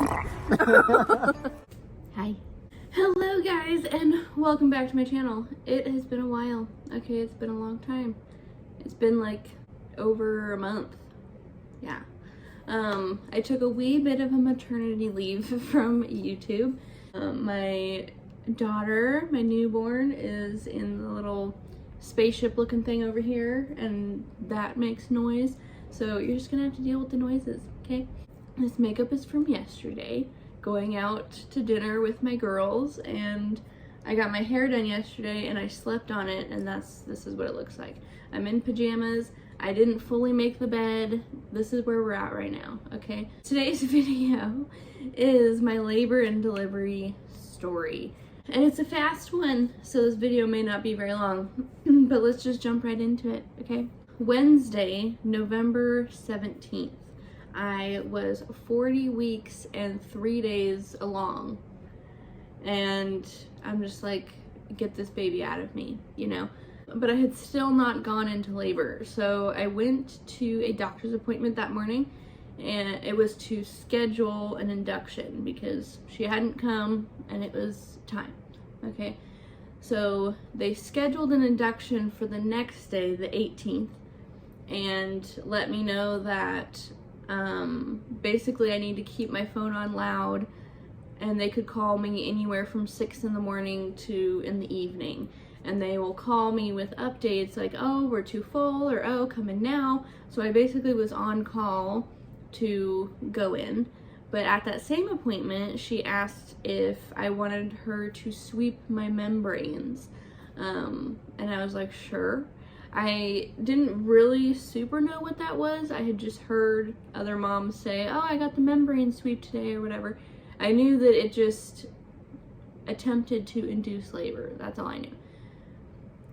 Hi. Hello guys, and welcome back to my channel. It has been a while. Okay, it's been a long time. It's been like over a month. Yeah. I took a wee bit of a maternity leave from YouTube. My daughter, my newborn, is in the little spaceship looking thing over here, and that makes noise. So you're just gonna have to deal with the noises, okay? This makeup is from yesterday, going out to dinner with my girls, and I got my hair done yesterday and I slept on it, and this is what it looks like. I'm in pajamas. I didn't fully make the bed. This is where we're at right now, okay? Today's video is my labor and delivery story. And it's a fast one, so this video may not be very long, but let's just jump right into it, okay? Wednesday, November 17th, I was 40 weeks and 3 days along. And I'm just like, get this baby out of me, you know? But I had still not gone into labor. So I went to a doctor's appointment that morning, and it was to schedule an induction because she hadn't come and it was time, okay? So they scheduled an induction for the next day, the 18th, and let me know that basically I need to keep my phone on loud, and they could call me anywhere from 6 in the morning to in the evening. And they will call me with updates like, oh, we're too full, or oh, come in now. So I basically was on call to go in. But at that same appointment, she asked if I wanted her to sweep my membranes. And I was like, sure. I didn't really super know what that was. I had just heard other moms say, oh, I got the membrane sweep today or whatever. I knew that it just attempted to induce labor. That's all I knew.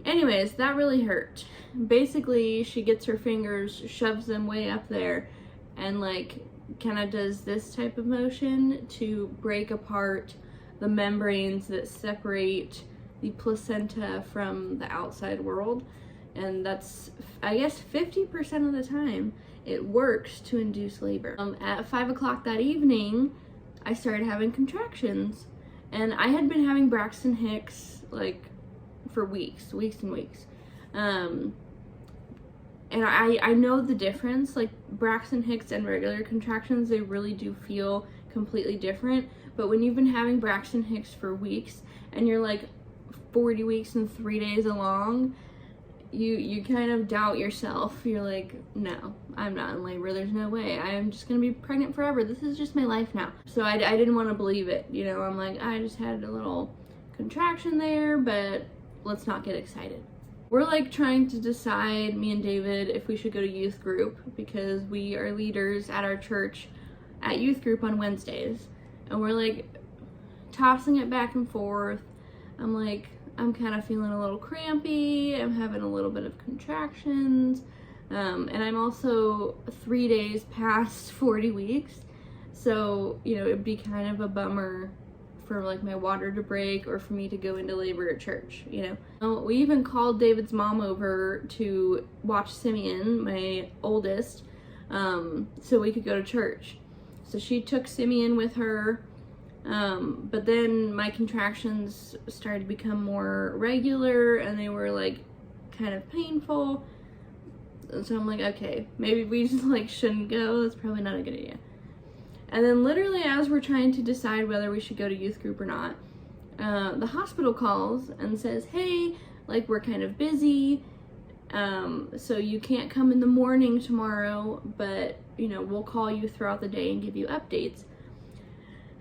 Anyways, that really hurt. Basically, she gets her fingers, shoves them way up there, and like kind of does this type of motion to break apart the membranes that separate the placenta from the outside world. And that's, I guess, 50% of the time it works to induce labor. At 5 o'clock that evening, I started having contractions, and I had been having Braxton Hicks like for weeks and weeks. And I know the difference, like Braxton Hicks and regular contractions, they really do feel completely different. But when you've been having Braxton Hicks for weeks and you're like 40 weeks and 3 days along, you kind of doubt yourself. You're like, no, I'm not in labor. There's no way. I'm just gonna be pregnant forever. This is just my life now. So I didn't want to believe it. You know, I'm like, I just had a little contraction there, but let's not get excited. We're like trying to decide, me and David, if we should go to youth group, because we are leaders at our church at youth group on Wednesdays. And we're like tossing it back and forth. I'm like, I'm kind of feeling a little crampy. I'm having a little bit of contractions. And I'm also 3 days past 40 weeks. So, you know, it'd be kind of a bummer for like my water to break or for me to go into labor at church, you know. We even called David's mom over to watch Simeon, my oldest, so we could go to church. So she took Simeon with her. But then my contractions started to become more regular, and they were like kind of painful. So I'm like, okay, maybe we just like shouldn't go. That's probably not a good idea. And then literally as we're trying to decide whether we should go to youth group or not, the hospital calls and says, hey, like we're kind of busy, so you can't come in the morning tomorrow, but you know, we'll call you throughout the day and give you updates.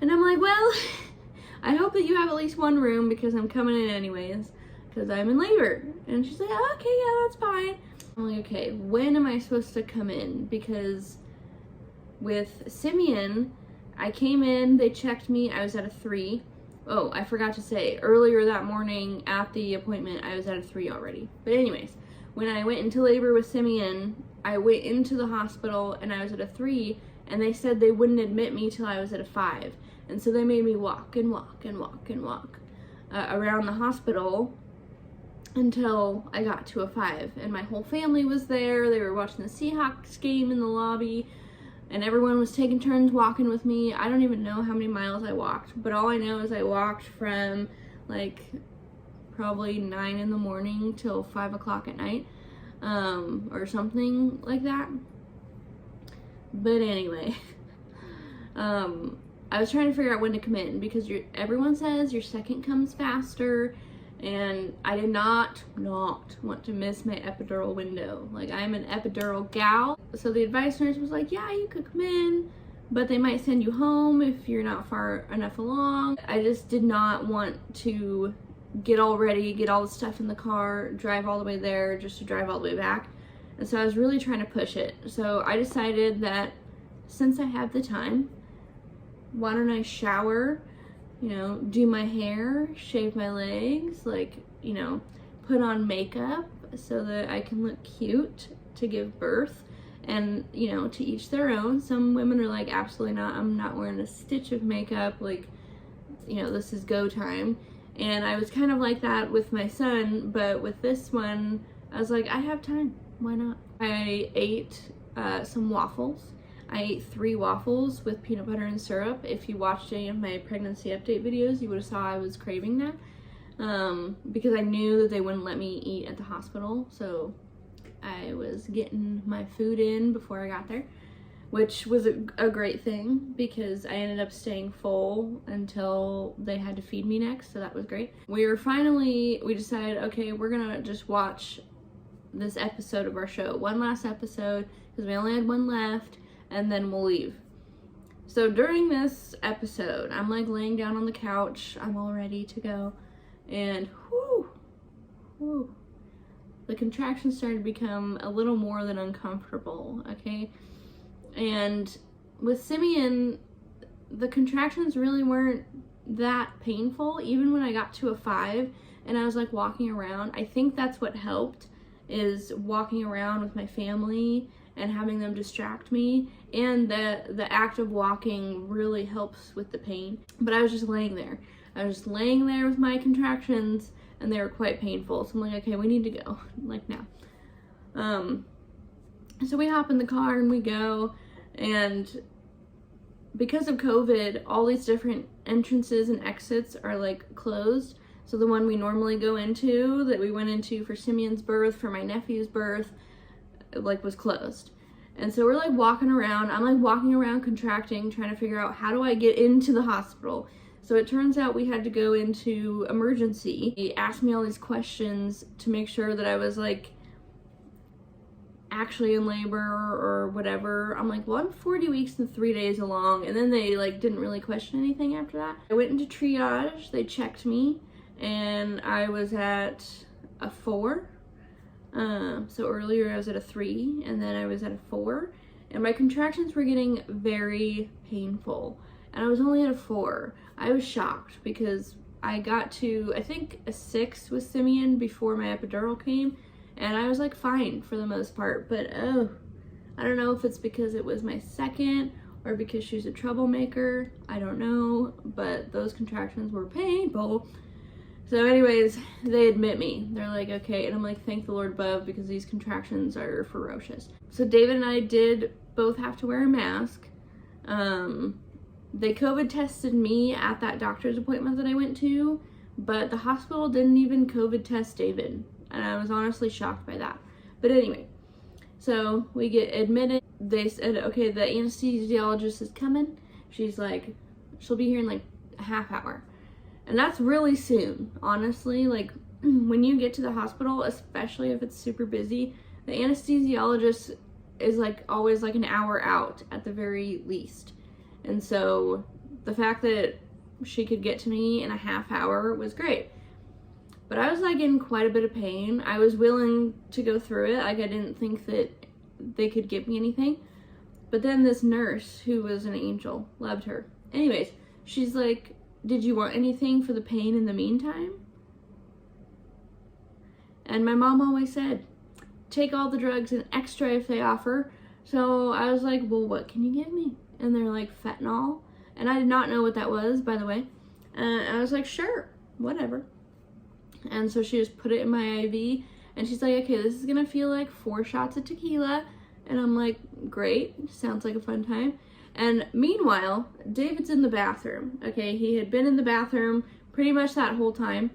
And I'm like, well, I hope that you have at least one room because I'm coming in anyways, because I'm in labor. And she's like, oh, okay, yeah, that's fine. I'm like, okay, when am I supposed to come in? Because with Simeon, I came in, they checked me, I was at a 3. Oh, I forgot to say, earlier that morning at the appointment, I was at a 3 already. But anyways, when I went into labor with Simeon, I went into the hospital and I was at a 3, and they said they wouldn't admit me till I was at a 5. And so they made me walk and walk and walk and walk around the hospital until I got to a 5. And my whole family was there. They were watching the Seahawks game in the lobby. and everyone was taking turns walking with me. I don't even know how many miles I walked, but all I know is I walked from like probably 9 in the morning till 5 o'clock at night, or something like that. But anyway, I was trying to figure out when to come in because everyone says your second comes faster, and I did not want to miss my epidural window. Like, I'm an epidural gal. So the advice nurse was like, yeah, you could come in, but they might send you home if you're not far enough along. I just did not want to get all ready, get all the stuff in the car, drive all the way there just to drive all the way back. And so I was really trying to push it. So I decided that since I have the time, why don't I shower, you know, do my hair, shave my legs, like, you know, put on makeup so that I can look cute to give birth. And, you know, to each their own. Some women are like, absolutely not, I'm not wearing a stitch of makeup, like, you know, this is go time. And I was kind of like that with my son, but with this one, I was like, I have time, why not? I ate some waffles. I ate 3 waffles with peanut butter and syrup. If you watched any of my pregnancy update videos, you would have saw I was craving that, because I knew that they wouldn't let me eat at the hospital, so I was getting my food in before I got there, which was a great thing because I ended up staying full until they had to feed me next, so that was great. We decided, okay, we're gonna just watch this episode of our show, one last episode, because we only had one left, and then we'll leave. So during this episode, I'm like laying down on the couch, I'm all ready to go, and whoo, the contractions started to become a little more than uncomfortable, okay? And with Simeon, the contractions really weren't that painful, even when I got to a 5 and I was like walking around. I think that's what helped, is walking around with my family and having them distract me, and the act of walking really helps with the pain. But I was just laying there. I was just laying there with my contractions, and they were quite painful. So I'm like, okay, we need to go, like now. So we hop in the car and we go, and because of COVID, all these different entrances and exits are like closed. So the one we normally go into, that we went into for Simeon's birth, for my nephew's birth, like was closed. And so we're like walking around, I'm like walking around contracting, trying to figure out how do I get into the hospital. So it turns out we had to go into emergency. He asked me all these questions to make sure that I was like actually in labor or whatever. I'm like, well, I'm 40 weeks and 3 days along. And then they like didn't really question anything after that. I went into triage, they checked me, and I was at a 4. So earlier I was at a 3, and then I was at a 4, and my contractions were getting very painful, and I was only at a 4. I was shocked because I got to, I think, a 6 with Simeon before my epidural came, and I was like fine for the most part. But I don't know if it's because it was my second or because she's a troublemaker, I don't know, but those contractions were painful. So anyways, they admit me. They're like, okay, and I'm like, thank the Lord above, because these contractions are ferocious. So David and I did both have to wear a mask. They COVID tested me at that doctor's appointment that I went to, but the hospital didn't even COVID test David, and I was honestly shocked by that. But anyway, so we get admitted. They said, okay, the anesthesiologist is coming. She's like, she'll be here in like a half hour. And that's really soon, honestly. Like, when you get to the hospital, especially if it's super busy, the anesthesiologist is like always like an hour out at the very least. And so the fact that she could get to me in a half hour was great. But I was like in quite a bit of pain. I was willing to go through it. Like, I didn't think that they could give me anything. But then this nurse, who was an angel, loved her. Anyways, she's like, did you want anything for the pain in the meantime? And my mom always said, take all the drugs and extra if they offer. So I was like, well, what can you give me? And they're like, fentanyl. And I did not know what that was, by the way. And I was like, sure, whatever. And so she just put it in my IV, and she's like, okay, this is gonna feel like 4 shots of tequila, And I'm like, great, sounds like a fun time. And meanwhile, David's in the bathroom. Okay, he had been in the bathroom pretty much that whole time.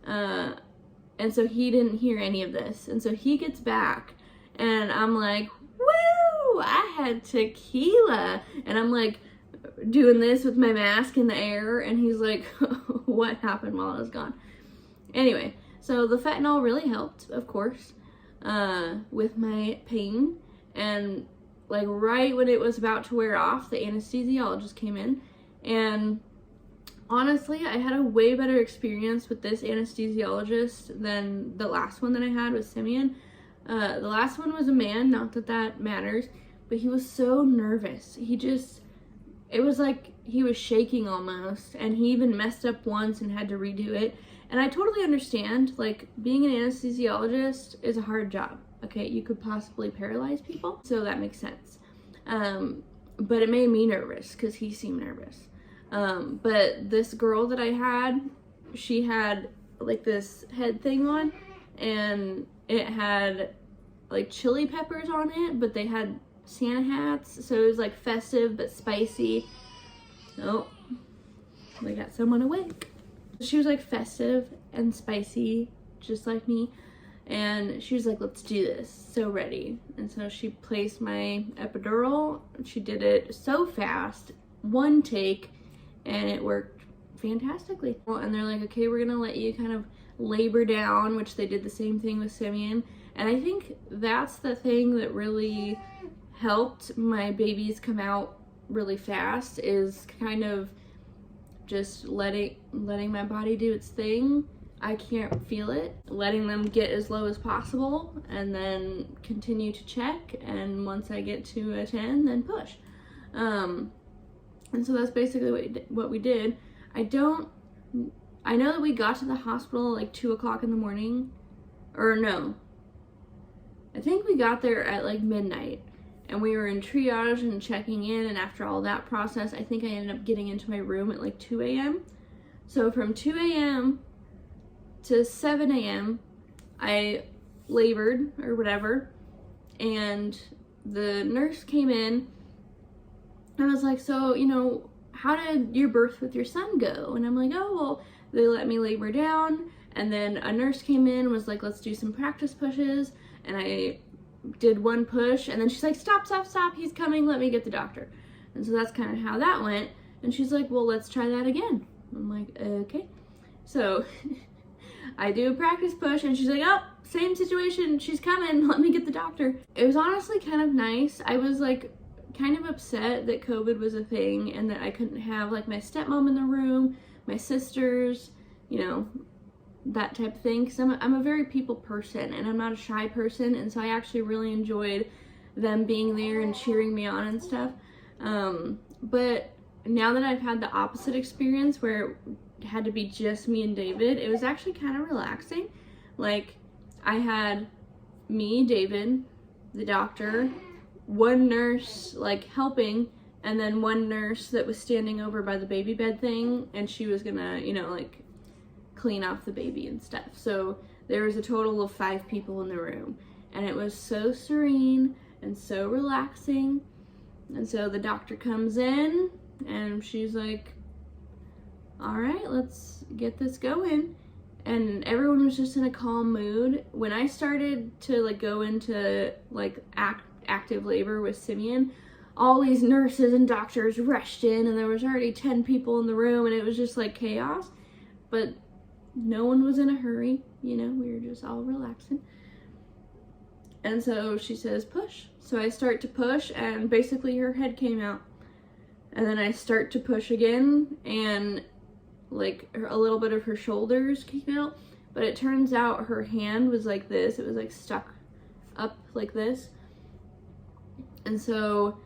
And so he didn't hear any of this. And so he gets back and I'm like, woo, I had tequila. And I'm like doing this with my mask in the air. And he's like, what happened while I was gone? Anyway, so the fentanyl really helped, of course, with my pain. And like right when it was about to wear off, the anesthesiologist came in, and honestly, I had a way better experience with this anesthesiologist than the last one that I had with Simeon. The last one was a man, not that that matters, but he was so nervous. It was like he was shaking almost, and he even messed up once and had to redo it. And I totally understand, like, being an anesthesiologist is a hard job. Okay, you could possibly paralyze people, so that makes sense. But it made me nervous because he seemed nervous. But this girl that I had, she had like this head thing on, and it had like chili peppers on it, but they had Santa hats, so it was like festive but spicy. Oh, we got someone awake. She was like festive and spicy, just like me. And she was like, let's do this, so ready. And so she placed my epidural. She did it so fast, one take, and it worked fantastically. And they're like, okay, we're gonna let you kind of labor down, which they did the same thing with Simeon. And I think that's the thing that really helped my babies come out really fast, is kind of just letting my body do its thing. I can't feel it, letting them get as low as possible, and then continue to check, and once I get to a 10, then push. And so that's basically what we did. I know that we got to the hospital like 2 o'clock in the morning, or no, I think we got there at like midnight, and we were in triage and checking in, and after all that process, I think I ended up getting into my room at like 2 a.m. So from 2 a.m. to 7 a.m. I labored or whatever, and the nurse came in and I was like, so, you know, how did your birth with your son go? And I'm like, oh, well, they let me labor down, and then a nurse came in and was like, let's do some practice pushes, and I did one push, and then she's like, stop, he's coming, let me get the doctor. And so that's kind of how that went. And she's like, well, let's try that again. I'm like, okay. So I do a practice push, and she's like, oh, same situation, she's coming, let me get the doctor. It was honestly kind of nice. I was like kind of upset that COVID was a thing and that I couldn't have like my stepmom in the room, my sisters, you know, that type of thing, because I'm a very people person, and I'm not a shy person, and so I actually really enjoyed them being there and cheering me on and stuff. But now that I've had the opposite experience where it had to be just me and David, it was actually kind of relaxing. Like, I had me, David, the doctor, one nurse like helping, and then one nurse that was standing over by the baby bed thing, and she was gonna, you know, like clean off the baby and stuff. So there was a total of 5 people in the room, and it was so serene and so relaxing. And so the doctor comes in and she's like, all right, let's get this going. And everyone was just in a calm mood. When I started to like go into like active labor with Simeon, all these nurses and doctors rushed in, and there was already 10 people in the room, and it was just like chaos. But no one was in a hurry, you know, we were just all relaxing. And so she says, push. So I start to push, and basically her head came out. And then I start to push again, and like a little bit of her shoulders came out. But it turns out her hand was like this. It was like stuck up like this. And so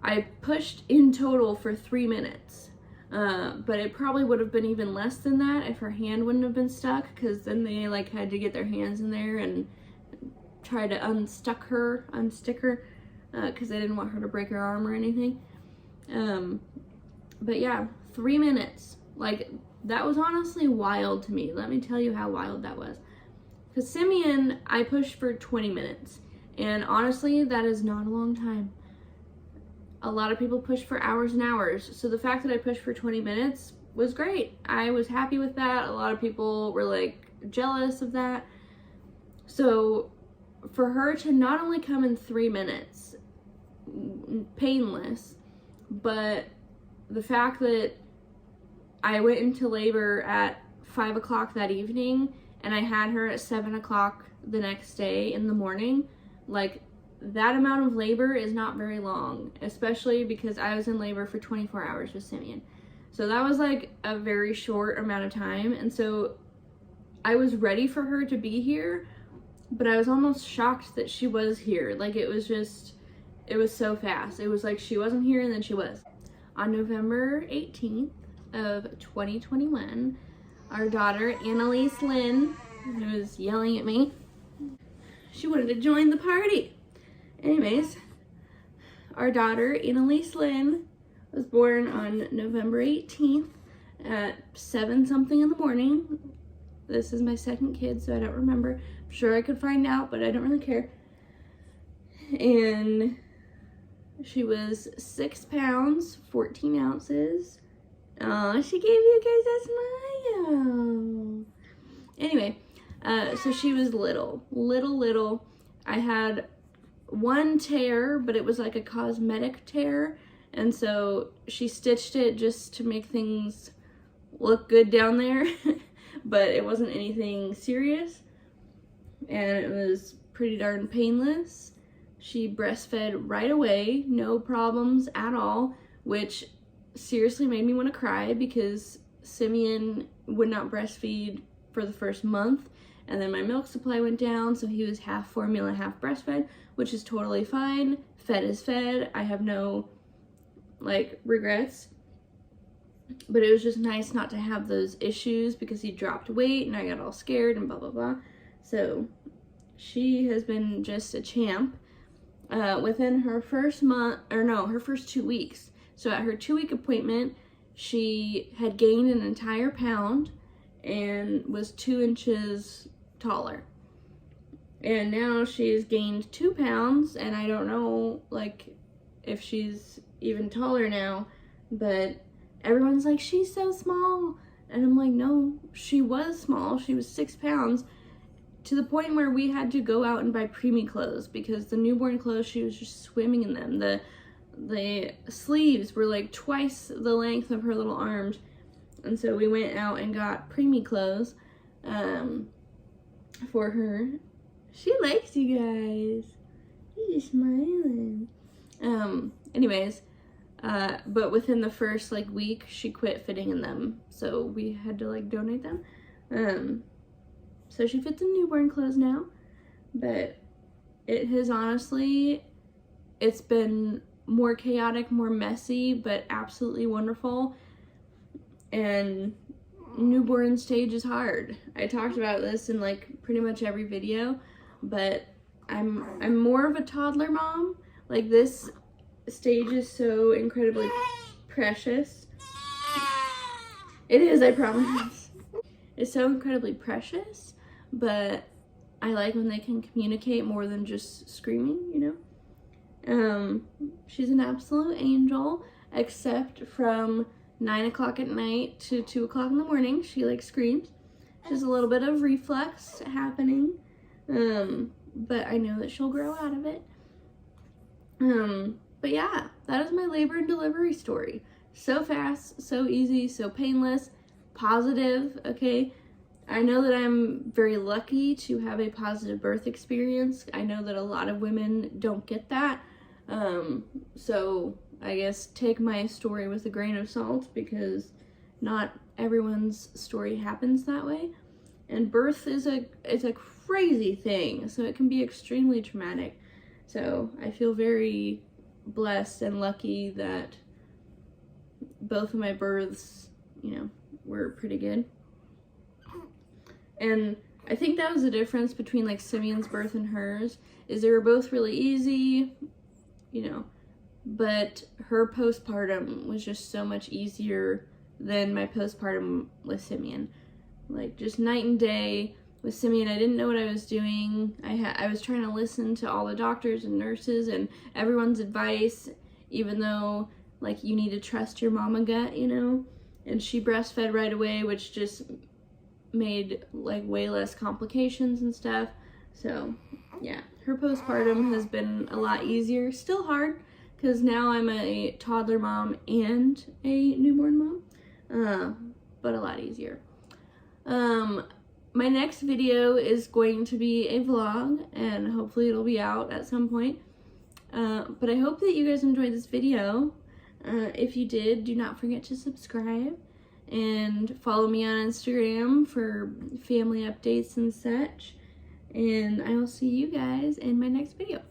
I pushed in total for 3 minutes. But it probably would have been even less than that if her hand wouldn't have been stuck, because then they like had to get their hands in there and try to unstick her, because they didn't want her to break her arm or anything. But yeah, 3 minutes. Like, that was honestly wild to me. Let me tell you how wild that was. Because Simeon, I pushed for 20 minutes. And honestly, that is not a long time. A lot of people push for hours and hours. So the fact that I pushed for 20 minutes was great. I was happy with that. A lot of people were like jealous of that. So for her to not only come in 3 minutes, painless, but the fact that I went into labor at 5 o'clock that evening and I had her at 7 o'clock the next day in the morning, like, that amount of labor is not very long, especially because I was in labor for 24 hours with Simeon. So that was like a very short amount of time, and so I was ready for her to be here, but I was almost shocked that she was here. Like, it was so fast. It was like she wasn't here and then she was. On November 18th of 2021, our daughter, Annalise Lynn, who was yelling at me, she wanted to join the party. Anyways, our daughter, Annalise Lynn, was born on November 18th at 7 something in the morning. This is my second kid, so I don't remember. I'm sure I could find out, but I don't really care. And she was 6 pounds, 14 ounces. Oh, she gave you guys a smile. Anyway, so she was little. I had one tear, but it was like a cosmetic tear, and so she stitched it just to make things look good down there, but it wasn't anything serious, and it was pretty darn painless. She breastfed right away, no problems at all, which seriously made me want to cry because Simeon would not breastfeed for the first month, and then my milk supply went down, so he was half formula, half breastfed, which is totally fine. Fed is fed. I have no, like, regrets. But it was just nice not to have those issues because he dropped weight and I got all scared and blah, blah, blah. So she has been just a champ. Within her first month, or no, her first 2 weeks. So at her 2-week appointment, she had gained an entire pound and was 2 inches taller. And now she's gained 2 pounds, and I don't know, like, if she's even taller now, but everyone's like, she's so small. And I'm like, no, she was small. She was 6 pounds, to the point where we had to go out and buy preemie clothes because the newborn clothes, she was just swimming in them. The sleeves were like twice the length of her little arms. And so we went out and got preemie clothes for her. She likes you guys. She's smiling. Anyways, but within the first like week, she quit fitting in them. So we had to like donate them. So she fits in newborn clothes now. But it has honestly, it's been more chaotic, more messy, but absolutely wonderful. And newborn stage is hard. I talked about this in like pretty much every video, but I'm more of a toddler mom. Like, this stage is so incredibly precious. It is, I promise. It's so incredibly precious, but I like when they can communicate more than just screaming, you know? She's an absolute angel, except from 9 o'clock at night to 2 o'clock in the morning. She like screams. There's a little bit of reflex happening, but I know that she'll grow out of it. But yeah, that is my labor and delivery story. So fast, so easy, so painless, positive, okay? I know that I'm very lucky to have a positive birth experience. I know that a lot of women don't get that. So I guess take my story with a grain of salt because not everyone's story happens that way. And birth is a crazy thing, so it can be extremely traumatic. So I feel very blessed and lucky that both of my births, you know, were pretty good. And I think that was the difference between like Simeon's birth and hers, is they were both really easy, you know, but her postpartum was just so much easier than my postpartum with Simeon. Like, just night and day. with Simeon. I didn't know what I was doing. I was trying to listen to all the doctors and nurses and everyone's advice, even though, like, you need to trust your mama gut, you know? And she breastfed right away, which just made, like, way less complications and stuff. So, yeah, her postpartum has been a lot easier. Still hard, because now I'm a toddler mom and a newborn mom, but a lot easier. My next video is going to be a vlog, and hopefully it'll be out at some point. But I hope that you guys enjoyed this video. If you did, do not forget to subscribe and follow me on Instagram for family updates and such. And I will see you guys in my next video.